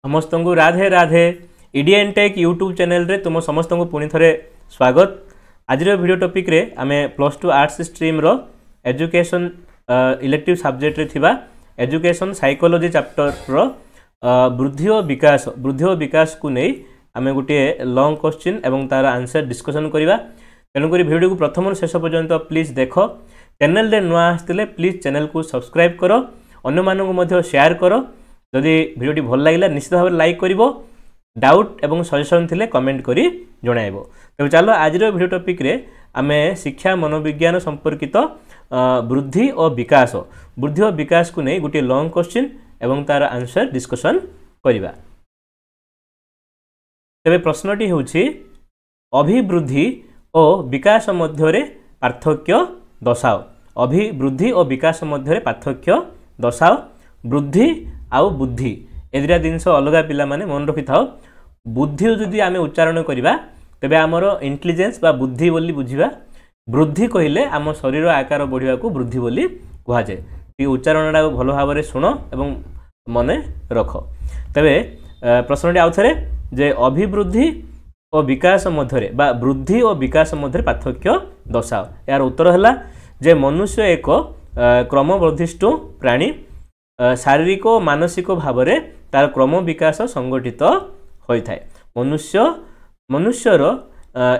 समस्त को Radhe Radhe Indian tech YouTube channel रे तुम समस्त को पुणी थे स्वागत। आज वीडियो टॉपिक रे आमे +2 आर्ट्स स्ट्रीम रो एजुकेशन इलेक्टिव सब्जेक्ट रे थिबा एजुकेशन साइकोलॉजी चैप्टर रो वृद्धि और विकास को नहीं आमे गोटे लॉन्ग क्वेश्चन एवं तार आंसर डिस्कशन करबा। तेणुक वीडियो को प्रथम शेष पर्यंत प्लीज देख। चैनल रे नुआ आसते प्लीज चैनल को सब्सक्राइब करो, अन्य मानक मध्य शेयर करो। जदि भिडियोटी भल लगे निश्चित भाव लाइक करिवो, डाउट एवं सजेशन थिले कमेंट करी जणाइबो। तो चलो आज वीडियो टॉपिक रे आमे शिक्षा मनोविज्ञान संपर्कित वृद्धि और विकास को नहीं गोटे लॉन्ग क्वेश्चन एवं तार आंसर डिस्कशन करिबा। तबे प्रश्नटी होछि अभिवृद्धि और विकास मध्य पार्थक्य दर्शाओ। अभिवृद्धि और विकास मध्य पार्थक्य दर्शाओ। वृद्धि आउ बुद्धि ए दुटा जिनस अलग पिला माने मन रखि थाओ। बुद्धि जदि आमे उच्चारण करिबा तबे आमर इंटेलिजेंस बा बुद्धि बोली बुझिबा। वृद्धि कहिले आम शरीर आकार बढ़िया को वृद्धि बोली कहा जाए। ये उच्चारणटा भल भाव में शुण एवं मने रख। तबे प्रश्नटी आउ थरे जे अभिवृद्धि और विकास मध्य बा वृद्धि और विकास मध्य पार्थक्य दर्शाओ। यार उत्तर है जे मनुष्य एक क्रमवर्धिष्ठु प्राणी, शारीरिक और मानसिक भाव में तार क्रम विकास संगठित होता है। मनुष्यर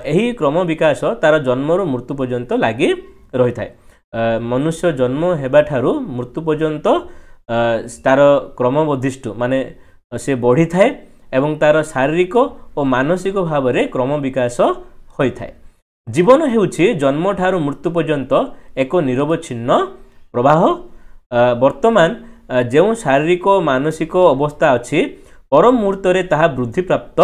यही क्रम विकास तार जन्मर मृत्यु पर्यंत लगी रही है। मनुष्य जन्म हेबा ठारू मृत्यु पर्यंत तार क्रमवर्धिष्ठु माने से बढ़ी थाए एवं तार शारीरिक और मानसिक भाव में क्रम विकास होता है। जीवन हेउछि जन्म ठारू मृत्यु पर्यंत एक निरवच्छिन्न प्रवाह। वर्तमान जो शारीरिक और मानसिक अवस्था अच्छी पर मुहूर्त में ताहा वृद्धि प्राप्त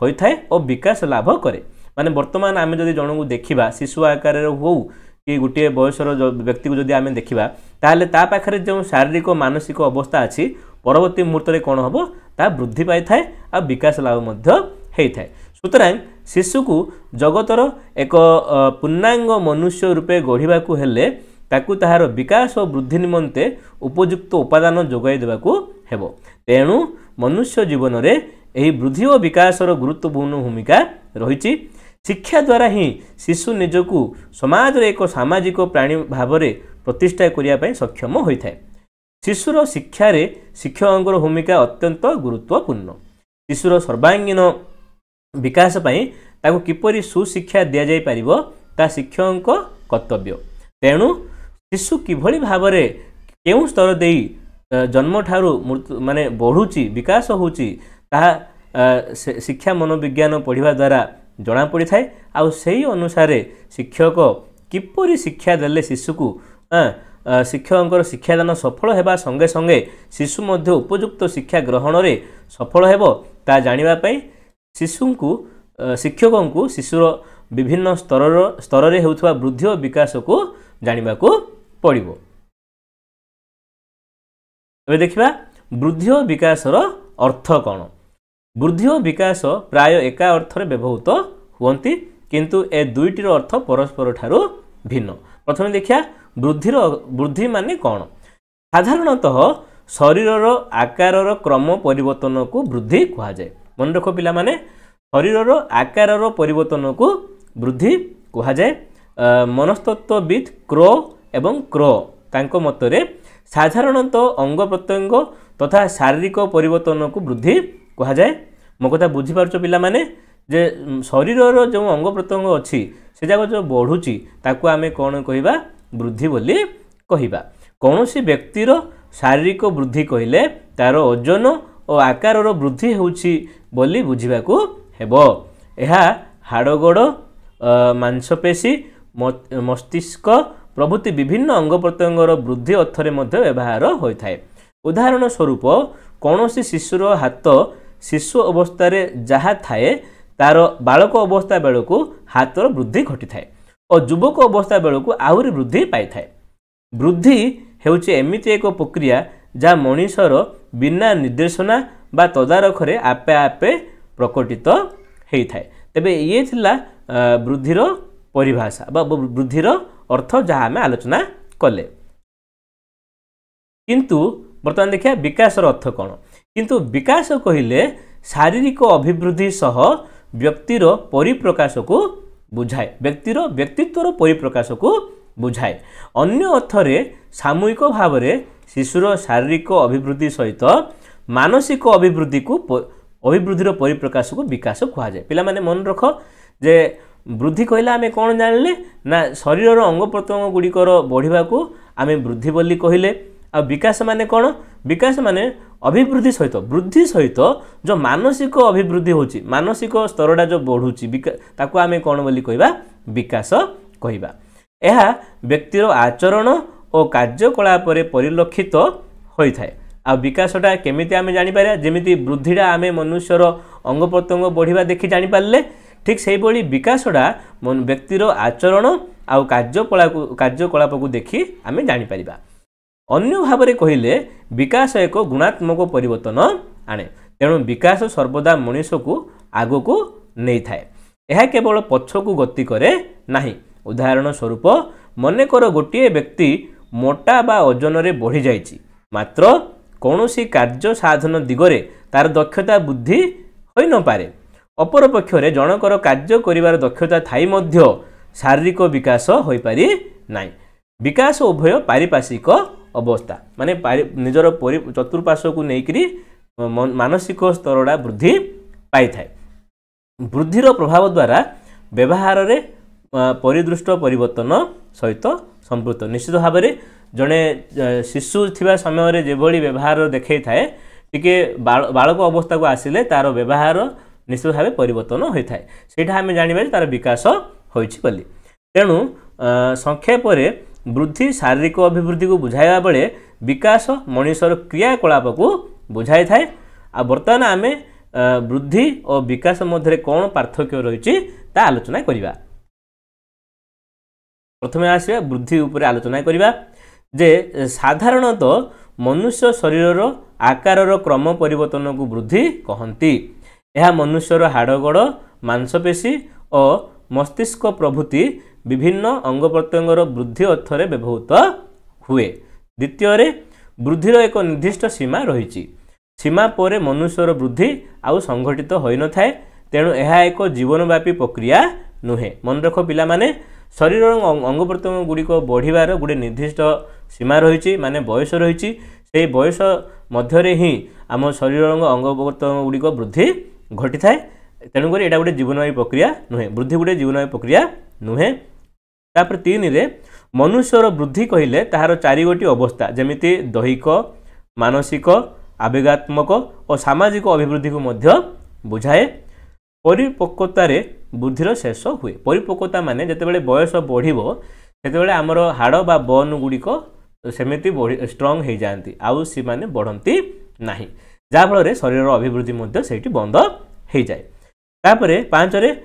होता है और विकास लाभ करे। माने वर्तमान आम जदि जन को देखा शिशु आकार हो कि गोटे बयसर व्यक्ति को जदि आम देखा ताहले ता पाखरे जो शारीरिक और मानसिक अवस्था अच्छी परवर्ती मुहूर्त में कौन हम ता वृद्धि पाई थाए और विकास लाभ होता है। सुतरां शिशु को जगतर एक पूर्णांग मनुष्य रूपे गढ़ा हेले ताकू ताहार विकास और वृद्धि निमंते उपयुक्त उपादान जोगाई देवाकू हेबो। तेणु मनुष्य जीवन में यही वृद्धि और विकास गुरुत्वपूर्ण भूमिका रही। शिक्षा द्वारा ही शिशु निजकू समाज एक सामाजिक प्राणी भाव में प्रतिष्ठा करने सक्षम होता है। शिशुर शिक्षा शिक्षकों भूमिका अत्यंत गुरुत्वपूर्ण। शिशुर सर्वांगीन विकास ताकू किपरि सुशिक्षा दि जाई पारिबो ता शिक्षकों कर्तव्य। तेणु शिशु किभली भाव में केउं स्तर दे जन्म ठारू माने बढ़ुची विकास होची ताहा शिक्षा मनोविज्ञान पढ़िबा द्वारा जना पड़ी थाए। आउ सही अनुसार शिक्षक किपरि शिक्षा देले शिशु को शिक्षकों शिक्षादान सफल हेबा संगे संगे शिशु मध्य उपयुक्त शिक्षा ग्रहण में सफल हेबो ता जानिबा पई शिशु को शिक्षकों को शिशुर विभिन्न स्तर रे होउथबा वृद्धि और विकास को जानिबा को पड़िबो। अब देखिबा वृद्धि और विकास अर्थ कौन। वृद्धि और विकास प्राय एका अर्थ रे व्यवहृत हुअन्ति किंतु ए दुईटीर अर्थ परस्पर ठारू भिन्न। प्रथम देखिया वृद्धि माने कौन। साधारणतः शरीरर आकार क्रम परिवर्तन को वृद्धि कहा जाए। मन रख पिला माने शरीरर आकार परिवर्तन को वृद्धि कहा जाए। मनस्तत्वविद क्रो एवं क्रो तांको मतरे साधारणतः अंग प्रत्यंग तथा शारीरिक परिवर्तन को वृद्धि कहा जाए। मो कथा बुझी पारछ पिला माने जे शरीरर जो अंग प्रत्यंग अच्छी से जाक जो बढ़ुची ताकू आमे कौन कहिबा वृद्धि बोली कहिबा। कौनसी व्यक्तिर शारीरिक वृद्धि कहिले तार ओजन और आकार वृद्धि होउची बोली बुझिबाकू हेबो। एहा हाड़गोड़ मांसपेशी मस्तिष्क प्रभृति विभिन्न अंग प्रत्यंगर वृद्धि अर्थरे मध्य व्यवहार होता है। उदाहरण स्वरूप कौनसी शिशुर हाथ शिशु अवस्था जहाँ थाए तार बालक अवस्था बेलू हाथर वृद्धि घटी थाए और युवक अवस्था बेलू आहरी वृद्धि पाई थाए। वृद्धि हेउछि एमिति एक प्रक्रिया जहाँ मनुष्यर बिना निर्देशना बा तदारखरे आपे आपे प्रकटित होता है। तेबे ये थिला वृद्धिर परिभाषा बा वृद्धिर अर्थ जहाँ आम आलोचना कले। किंतु बर्तमान देखिए विकास अर्थ कौन। किंतु विकास कहिले शारीरिक अभिवृद्धि सह व्यक्तिर परिप्रकाश को बुझाए व्यक्तिर व्यक्तित्वर परिप्रकाश को बुझाए अन्य अर्थरे सामूहिक भाव में शिशुर शारीरिक अभिवृद्धि सहित मानसिक अभिवृद्धिर परिप्रकाश को विकास कह जाए पिला माने मन रख जे वृद्धि कहला आमे कौन जानले ना शरीर अंग प्रत्यंग गुड़िकर बढ़िबा को आमे वृद्धि बोली कहले आ विकास माने कौन विकास माने अभिवृद्धि सहित वृद्धि सहित जो मानसिक अभिवृद्धि होची मानसिक स्तरटा जो बढ़ुची ताको आमे कौन बोली कहबा विकास कहबा यह व्यक्तिर आचरण और कार्यकलाप परिलक्षित होता है आ विकासटा केमिति आमे जानि पारे जेमिति वृद्धिटा आमे मनुष्यर अंग प्रत्यंग बढ़िबा देखि जानि पारले ठीक से भली विकासटा व्यक्तिर आचरण आउ कार्यकलाप को देखि आमे जानि पारिबा अन्य भाव में कहले विकास एक गुणात्मक परिवर्तन आने तेणु विकास सर्वदा मनुष्य को आग को नहीं थाए यह केवल पछ को गति करे नहीं उदाहरण स्वरूप मनेकर गोटे व्यक्ति मोटा बा ओजन रे बढ़ी जाइछि मात्र कौनसी कार्य साधन दिगरे तार दक्षता बुद्धि होई न पारे अपर पक्षरे जनकर कार्य करिवार दक्षता थाई मध्य शारीरिक विकास होई पारि नाही विकास उभय पारिपार्श्विक अवस्था माने निजर चतुर्पार्श्व को लेकरी मानसिक स्तरटा वृद्धि पाई थाए वृद्धिर प्रभाव द्वारा व्यवहार रे परिदृष्ट परिवर्तन सहित संपृक्त निश्चित भाव में जड़े शिशु थिबा समय रे जेभली व्यवहार देखै थाए टिके बालक अवस्था को आसिले तार व्यवहार निश्चित भाव परिवर्तन होई थाए सेटा हमें जानिबा तार विकास होइछि बोली तेणु संक्षेप वृद्धि शारीरिक अभिवृद्धि को बुझाइबा बेले विकास मनुष्यर क्रियाकलाप को बुझाई थाए आ वर्तमान आमे वृद्धि और विकास मध्य कौन पार्थक्य रही ता आलोचना करिबा प्रथमे आसिया वृद्धि उपर आलोचना करिबा जे साधारणतः मनुष्य शरीर आकार क्रम परिवर्तन को वृद्धि कहती यह मनुष्यर हाड़गोड़ मांसपेशी और मस्तिष्क प्रभृति विभिन्न अंग प्रत्यंगर वृद्धि अर्थरे व्यवहृत हुए द्वितीय वृद्धिर एक निर्दिष्ट सीमा रही सीमा पर मनुष्यर वृद्धि आउ संघटित होई न थाए तेणु यह एक जीवनव्यापी प्रक्रिया नुहे मन रख पिला माने शरीर अंग प्रत्यंग गुड़िक बढ़िबार गोटे निर्दिष्ट सीमा रही माने बयस रही से बयस मध्य ही आम शरीर अंग प्रत्यंग गुड़िक वृद्धि घटी थाए तेणुक यहाँ गोटे जीवनव्यापी प्रक्रिया नुहे वृद्धि गोटे जीवनव्यापी प्रक्रिया नुहे तापर 3 रे मनुष्यर वृद्धि कहले ताहार 4 गोटी अवस्था जमिति दैहिक मानसिक आवेगात्मक और सामाजिक अभिवृद्धि को मध्य बुझाए परिपक्वतार बुद्धिर शेष हुए परिपक्वता माने जेतेबेले बयस बढ़िबो सेतेबेले आमर हाड़ बा बोन गुड़िक सेमिति स्ट्रंग हो जाती आउ सी माने बढ़ती नाही जा फल शरीर अभिवृद्धि मध्य सेठी बंद हो जाए तापर 5 रे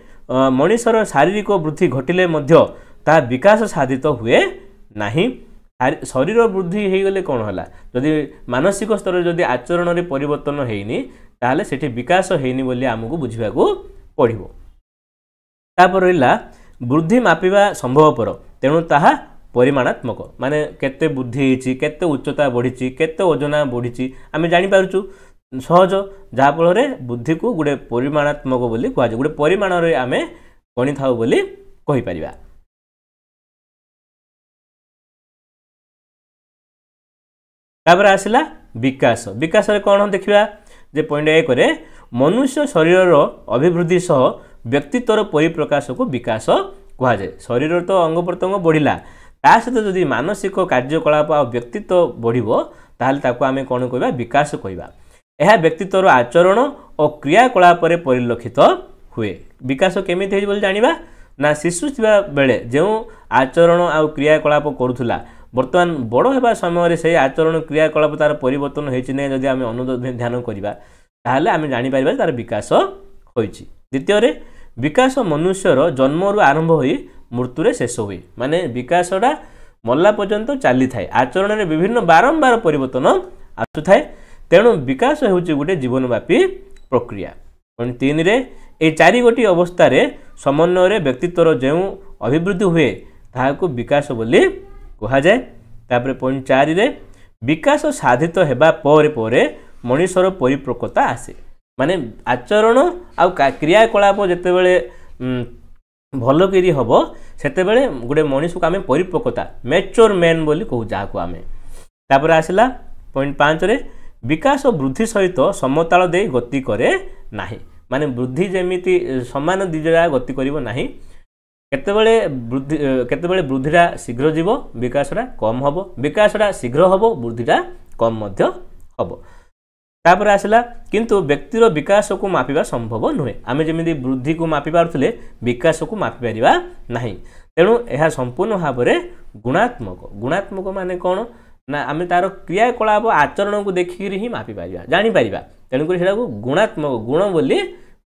मनुष्यर शारीरिक वृद्धि घटिले मध्य ता विकास साधित हुए नहीं शरीर वृद्धि हो गले कौन है जदि मानसिक स्तर जदि आचरण में परिवर्तन होनी ताहले सेठी विकास होनी बोली आमको बुझा पड़ो तापर रहा वृद्धि मापिबा संभवपर तेणु ताहा परिमाणात्मक माने केते बुद्धि होती केते उच्चता बढ़ी केते ओजना बढ़ी आम जापर सहज जहाँफल बुद्धि को गोटे परिमाणात्मक बोली कह गोटे परिमाण आम गणी था बोली कहीपर तापर आसला विकास विकास कौन देखा जे पॉइंट 1 रे मनुष्य शरीर अभिवृद्धि सह व्यक्तित्वर परिप्रकाश को विकास कह जाए शरीर तो अंग प्रत्यंग बढ़िला ता सहित जदि मानसिक कार्यकलाप आ व्यक्तित्व बढ़िबो ताहले ताको आमे कौन कहबा विकास कहबा यह व्यक्तित्वर आचरण और क्रियाकलाप परिलक्षित हुए विकास केमिति होई बोल जानिबा ना शिशु थिबा बेले जो आचरण आ क्रियाकलाप करूथुला वर्तमान बड़ होगा समय से आचरण क्रियाकलाप तार परिवर्तन होती ना जदि आम अनुध्यान करवा ताहले आम जापर तार विकास होइछि द्वितीय विकास मनुष्यर जन्मरू आरंभ हो मृत्यु शेष हुए माने विकासटा मल्ला पर्यंत चली थाए आचरण में विभिन्न बारंबार परिवर्तन आसुए तेणु विकास होउछि गोटे जीवनव्यापी प्रक्रिया 3 रे ए 4 गोटी अवस्था समन्वय व्यक्तित्वर जो अभिवृद्धि हुए ताहाको विकास बोली कह जाए तापर 4 रे विकास साधित हेबा पर मनुष्यर परिपक्वता आसे माने आचरण आ क्रियाकलाप जितेबले भल करी हम से गोटे मनीष को आम परिपक्वता मैच्योर मैन बोली कहू जहाँ आम तापर आसला पॉइंट 5 रे विकास वृद्धि सहित समताल दे गति करे नाही माने वृद्धि जेमिति समान दिजरा गति करिवो नाही केतेबेले वृद्धिटा शीघ्र जीव विकासटा कम हम विकासटा शीघ्र हम वृद्धिटा कम मध्य हम तापर आसला किंतु व्यक्तिर विकास को मापिबा संभव नुहे आम जमी वृद्धि को मापि पारुथिले विकास को मापि पारिबा नाही तेणु यह संपूर्ण भाव में गुणात्मक माने कौन ना आम तार क्रियाकलाप आचरण को देखिक ही मापि पारिबा जानि पारिबा तेणुक सेटा गुणात्मक गुण बोली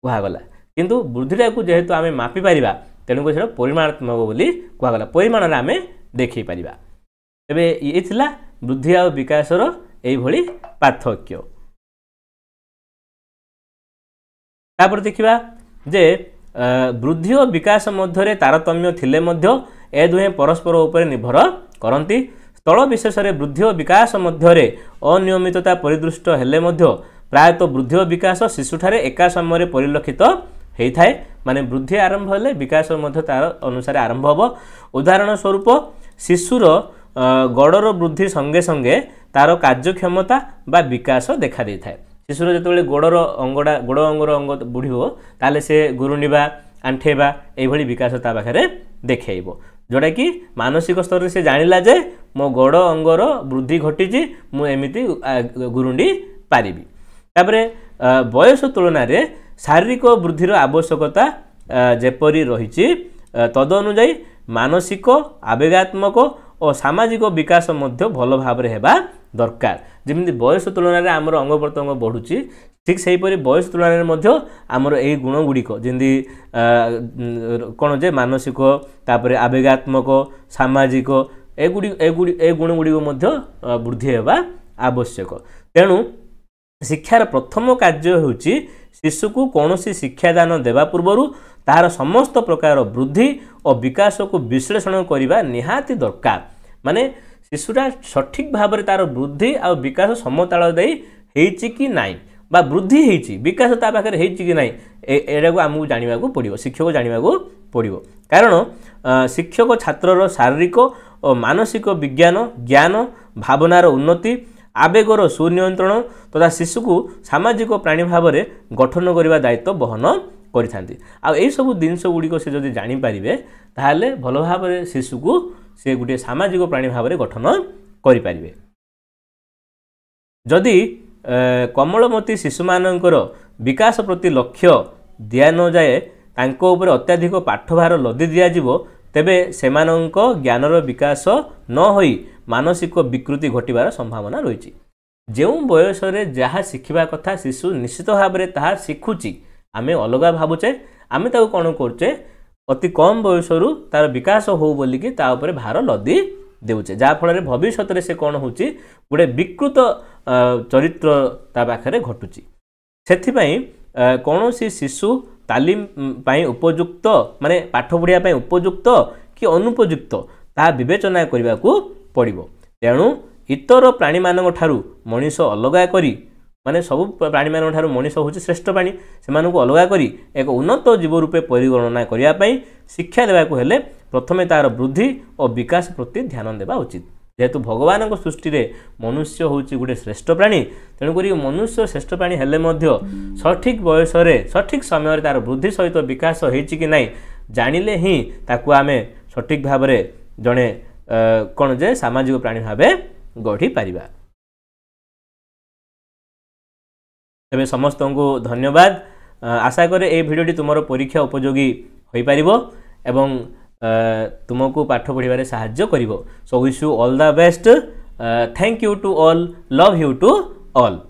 कहगला किंतु वृद्धिटा को जेहेतु आम मापि पारिबा तेणुक सेटा परिमाणात्मक बोली कहगला परिमाण आम देखि पारिबा तेबे ये थिला वृद्धि और विकासर एई भली पार्थक्य तापर देखिबा जे वृद्धि और विकास मध्य तारतम्य थिले मध्य ए दुहे परस्पर उपर निर्भर करती स्थल विशेष में वृद्धि और विकास मध्य अनियमितता परिदृष्ट हेले मध्य प्रायतः वृद्धि और विकास शिशुठारे एका समय परिलक्षित होता है माने वृद्धि आरंभ हेले विकास मध्य तार अनुसार आरंभ हम उदाहरण स्वरूप शिशुर गड़र वृद्धि संगे संगे तार कार्यक्षमता बा विकास देखा दे था शिशुर जो गोड़र अंगड़ा गोड़ अंगर अंग बुढ़ो ताले से गुरुंडा आंठेबा ये विकास ता पाखे देखब जोटा कि मानसिक स्तर से जानिला जे मो गोड़ अंगर वृद्धि घटी मुझे गुरुंडी पारि तापरे बयस तुलन में शारीरिक वृद्धिर आवश्यकता जेपरी रही तदनुजाई मानसिक आवेगात्मक और सामाजिक विकास मध्य भल भाव में हेबा दरकार जमी बयस तुलन में आमर अंग प्रत्यंग बढ़ुची ठीक से बयस तुलन में आमर यही गुण गुड़िक जमी कौन जे मानसिक तापर आवेगात्मक सामाजिक ए गुण गुड़िक वृद्धि होगा आवश्यक तेणु शिक्षार प्रथम कार्य होची शिशु को कौन सी शिक्षादान देवा पूर्व तार समस्त प्रकार वृद्धि और विकास को विश्लेषण करने निहाती दरकार माने शिशुरा सठिक भाव में तार वृद्धि और विकास समताल दे कि नाई बा वृद्धि होती विकास ता पाखे कि नाई एटा को आमको जाना पड़ो शिक्षक को जाना पड़ो कारण शिक्षक छात्रर शारीरिक और मानसिक विज्ञान ज्ञान भावनार उन्नति आवेगर सुनियंत्रण तथा शिशु को सामाजिक प्राणी भाव में गठन करने दायित्व बहन करी सब जिनस गुड़िक से जब जानीपारे ताहले भल भाव में शिशु को से गोटे सामाजिक प्राणी भाव में गठन करें जदि कमलमती शिशु मानकर विकास प्रति लक्ष्य दिया न जाए तांको ऊपर अत्याधिक पाठभार लदी दिज्व तेबे सेमानंक ज्ञानर विकास न होई मानसिक विकृति घटिबार संभावना रही जो बयस जहाँ शिखा कथा शिशु निश्चित भाव में ताहा शिखुची आमे अलगा भावुचे आमे ताको कौन करचे अति कम बयस तार विकास हो बोलिकी ता ऊपर भार लदी देउचे जाफल भविष्य से कौन होची गोटे विकृत चरित्र ता पाखरे घटुची सेथिपाई कौन सी शिशु तालीम पाई उपयुक्त माने पाठ पढ़िया पाई उपयुक्त कि अनुपयुक्त ता विवेचना करने को पड़ो तेणु इतर प्राणी मान ठारू मनीष अलगा करी माने सब प्राणी मान ठारू मनीष हूँ श्रेष्ठ प्राणी से अलगा करी एक उन्नत जीव रूपे परिगणना करने शिक्षा देवाक हेले प्रथमे तार वृद्धि और विकास प्रति ध्यान देवा उचित जेहेतु भगवान सृष्टि रे मनुष्य हूँ गोटे श्रेष्ठ प्राणी तेणुक मनुष्य श्रेष्ठ प्राणी हेले सठिक बयस सठिक समय तार वृद्धि सहित विकास होती ना जानिले ही ताकू आमे सठिक भाव में जड़े कौन जे सामाजिक प्राणी भाव गढ़ी पारिबा। तेबे समस्त को धन्यवाद आशा करे ये भिडियोटी तुमर परीक्षा उपयोगी हो पारिबो एवं तुमको पाठ पढ़िबारे साहाय्य करिवो। So wish you all the best. Thank you to all, love you to all.